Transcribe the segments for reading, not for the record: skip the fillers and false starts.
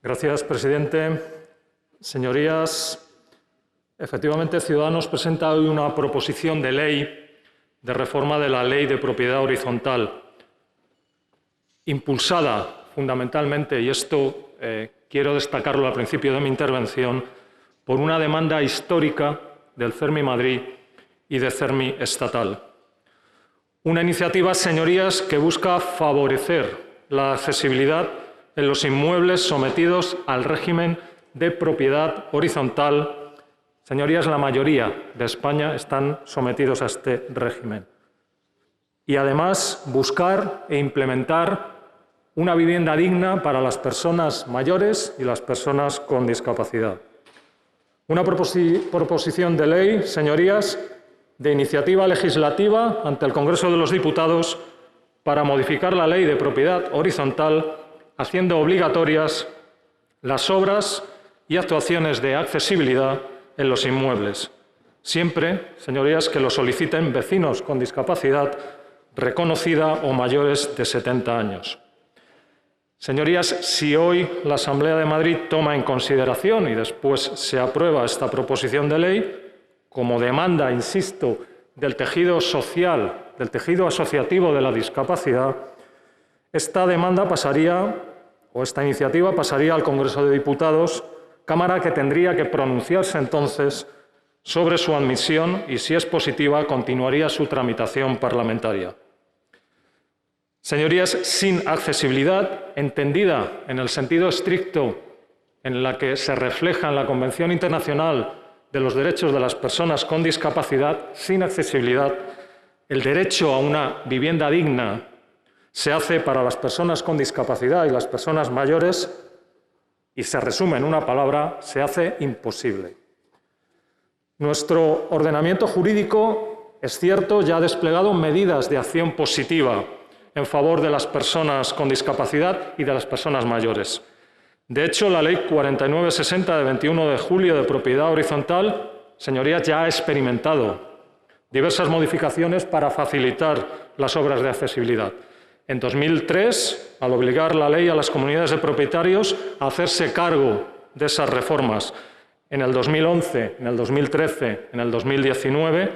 Gracias, presidente. Señorías, efectivamente, Ciudadanos presenta hoy una proposición de ley de reforma de la Ley de Propiedad Horizontal, impulsada fundamentalmente, y esto quiero destacarlo al principio de mi intervención, por una demanda histórica del CERMI Madrid y de CERMI estatal. Una iniciativa, señorías, que busca favorecer la accesibilidad en los inmuebles sometidos al régimen de propiedad horizontal. Señorías, la mayoría de España están sometidos a este régimen. Y además buscar e implementar una vivienda digna para las personas mayores y las personas con discapacidad. Una proposición de ley, señorías, de iniciativa legislativa ante el Congreso de los Diputados para modificar la Ley de Propiedad Horizontal, haciendo obligatorias las obras y actuaciones de accesibilidad en los inmuebles, siempre, señorías, que lo soliciten vecinos con discapacidad reconocida o mayores de 70 años. Señorías, si hoy la Asamblea de Madrid toma en consideración y después se aprueba esta proposición de ley, como demanda, insisto, del tejido social, del tejido asociativo de la discapacidad, esta demanda pasaría, o esta iniciativa pasaría al Congreso de Diputados, Cámara que tendría que pronunciarse entonces sobre su admisión y, si es positiva, continuaría su tramitación parlamentaria. Señorías, sin accesibilidad, entendida en el sentido estricto en la que se refleja en la Convención Internacional de los Derechos de las Personas con Discapacidad, sin accesibilidad, el derecho a una vivienda digna se hace para las personas con discapacidad y las personas mayores y se resume en una palabra: se hace imposible. Nuestro ordenamiento jurídico, es cierto, ya ha desplegado medidas de acción positiva en favor de las personas con discapacidad y de las personas mayores. De hecho, la Ley 4960 de 21 de julio de propiedad horizontal, señorías, ya ha experimentado diversas modificaciones para facilitar las obras de accesibilidad. En 2003, al obligar la ley a las comunidades de propietarios a hacerse cargo de esas reformas. En el 2011, en el 2013, en el 2019,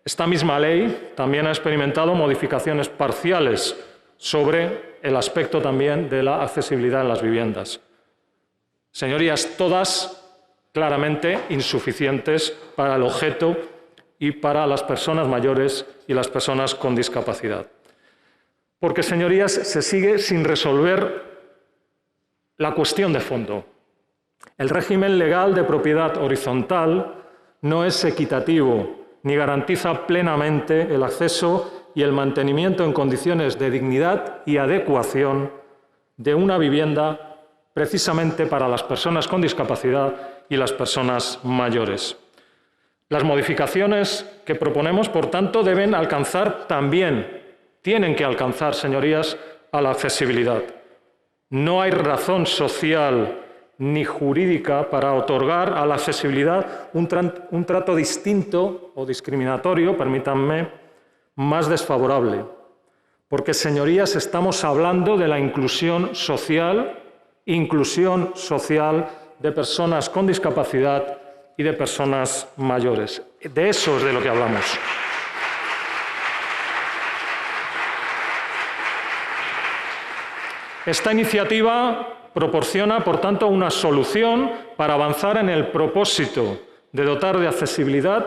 esta misma ley también ha experimentado modificaciones parciales sobre el aspecto también de la accesibilidad en las viviendas. Señorías, todas claramente insuficientes para el objeto y para las personas mayores y las personas con discapacidad. Porque, señorías, se sigue sin resolver la cuestión de fondo. El régimen legal de propiedad horizontal no es equitativo ni garantiza plenamente el acceso y el mantenimiento en condiciones de dignidad y adecuación de una vivienda precisamente para las personas con discapacidad y las personas mayores. Las modificaciones que proponemos, por tanto, deben alcanzar también, tienen que alcanzar, señorías, a la accesibilidad. No hay razón social ni jurídica para otorgar a la accesibilidad un trato distinto o discriminatorio, permítanme, más desfavorable. Porque, señorías, estamos hablando de la inclusión social de personas con discapacidad y de personas mayores. De eso es de lo que hablamos. Esta iniciativa proporciona, por tanto, una solución para avanzar en el propósito de dotar de accesibilidad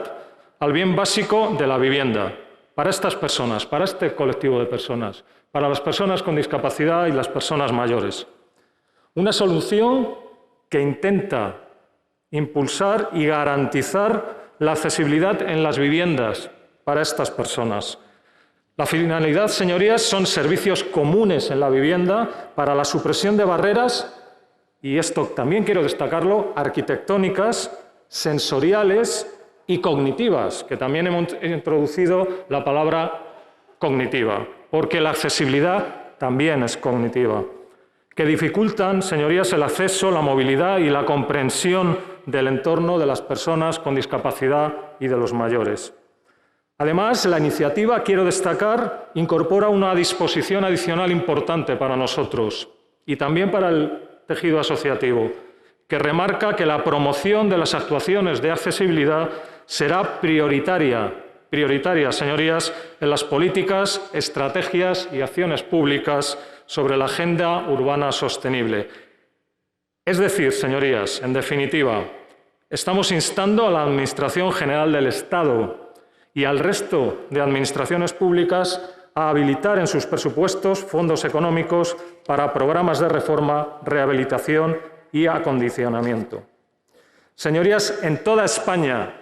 al bien básico de la vivienda para estas personas, para este colectivo de personas, para las personas con discapacidad y las personas mayores. Una solución que intenta impulsar y garantizar la accesibilidad en las viviendas para estas personas. La finalidad, señorías, son servicios comunes en la vivienda para la supresión de barreras, y esto también quiero destacarlo, arquitectónicas, sensoriales y cognitivas, que también hemos introducido la palabra cognitiva, porque la accesibilidad también es cognitiva, que dificultan, señorías, el acceso, la movilidad y la comprensión del entorno de las personas con discapacidad y de los mayores. Además, la iniciativa, quiero destacar, incorpora una disposición adicional importante para nosotros y también para el tejido asociativo, que remarca que la promoción de las actuaciones de accesibilidad será prioritaria, señorías, en las políticas, estrategias y acciones públicas sobre la agenda urbana sostenible. Es decir, señorías, en definitiva, estamos instando a la Administración General del Estado y al resto de administraciones públicas a habilitar en sus presupuestos fondos económicos para programas de reforma, rehabilitación y acondicionamiento. Señorías, en toda España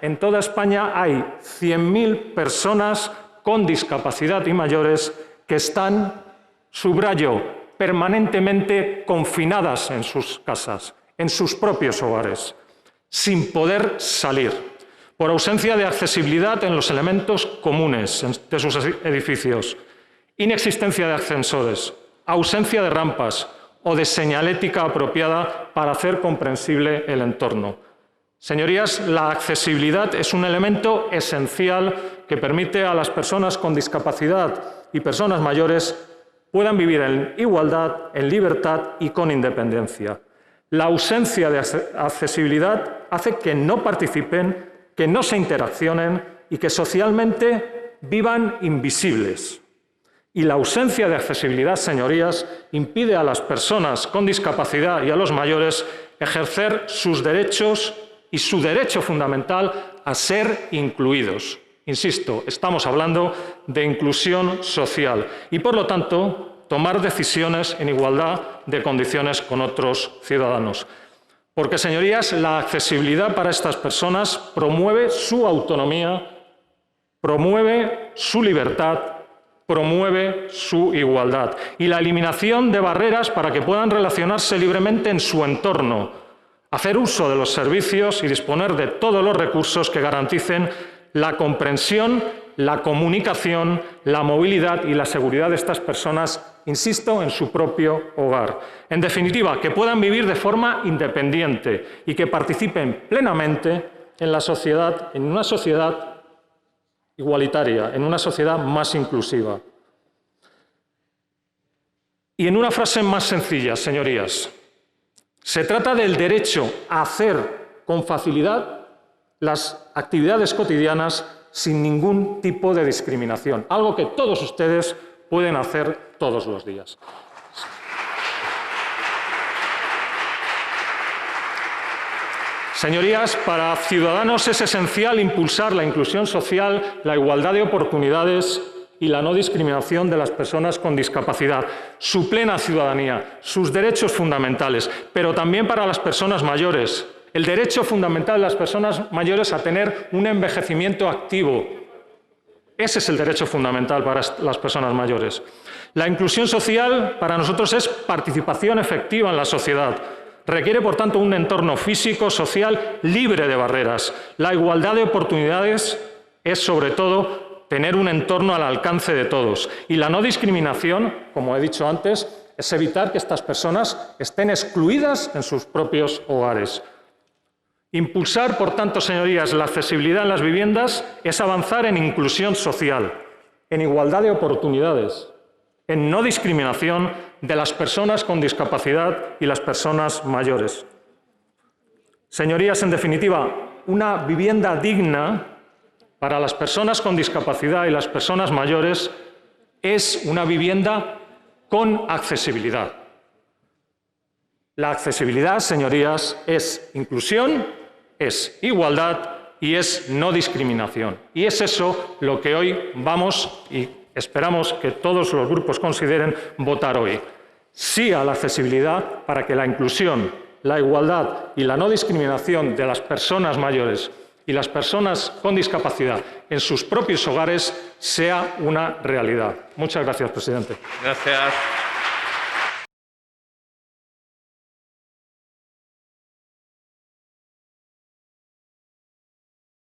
hay 100.000 personas con discapacidad y mayores que están, subrayo, permanentemente confinadas en sus casas, en sus propios hogares, sin poder salir, por ausencia de accesibilidad en los elementos comunes de sus edificios, inexistencia de ascensores, ausencia de rampas o de señalética apropiada para hacer comprensible el entorno. Señorías, la accesibilidad es un elemento esencial que permite a las personas con discapacidad y personas mayores puedan vivir en igualdad, en libertad y con independencia. La ausencia de accesibilidad hace que no participen, que no se interaccionen y que socialmente vivan invisibles. Y la ausencia de accesibilidad, señorías, impide a las personas con discapacidad y a los mayores ejercer sus derechos y su derecho fundamental a ser incluidos. Insisto, estamos hablando de inclusión social y, por lo tanto, tomar decisiones en igualdad de condiciones con otros ciudadanos. Porque, señorías, la accesibilidad para estas personas promueve su autonomía, promueve su libertad, promueve su igualdad y la eliminación de barreras para que puedan relacionarse libremente en su entorno, hacer uso de los servicios y disponer de todos los recursos que garanticen la comprensión, la comunicación, la movilidad y la seguridad de estas personas, insisto, en su propio hogar. En definitiva, que puedan vivir de forma independiente y que participen plenamente en la sociedad, en una sociedad igualitaria, en una sociedad más inclusiva. Y en una frase más sencilla, señorías, se trata del derecho a hacer con facilidad las actividades cotidianas sin ningún tipo de discriminación, algo que todos ustedes pueden hacer todos los días. Señorías, para Ciudadanos es esencial impulsar la inclusión social, la igualdad de oportunidades y la no discriminación de las personas con discapacidad, su plena ciudadanía, sus derechos fundamentales, pero también para las personas mayores, el derecho fundamental de las personas mayores a tener un envejecimiento activo. Ese es el derecho fundamental para las personas mayores. La inclusión social para nosotros es participación efectiva en la sociedad. Requiere, por tanto, un entorno físico, social, libre de barreras. La igualdad de oportunidades es, sobre todo, tener un entorno al alcance de todos. Y la no discriminación, como he dicho antes, es evitar que estas personas estén excluidas en sus propios hogares. Impulsar, por tanto, señorías, la accesibilidad en las viviendas es avanzar en inclusión social, en igualdad de oportunidades, en no discriminación de las personas con discapacidad y las personas mayores. Señorías, en definitiva, una vivienda digna para las personas con discapacidad y las personas mayores es una vivienda con accesibilidad. La accesibilidad, señorías, es inclusión, es igualdad y es no discriminación. Y es eso lo que hoy vamos y esperamos que todos los grupos consideren votar hoy. Sí a la accesibilidad para que la inclusión, la igualdad y la no discriminación de las personas mayores y las personas con discapacidad en sus propios hogares sea una realidad. Muchas gracias, presidente. Gracias.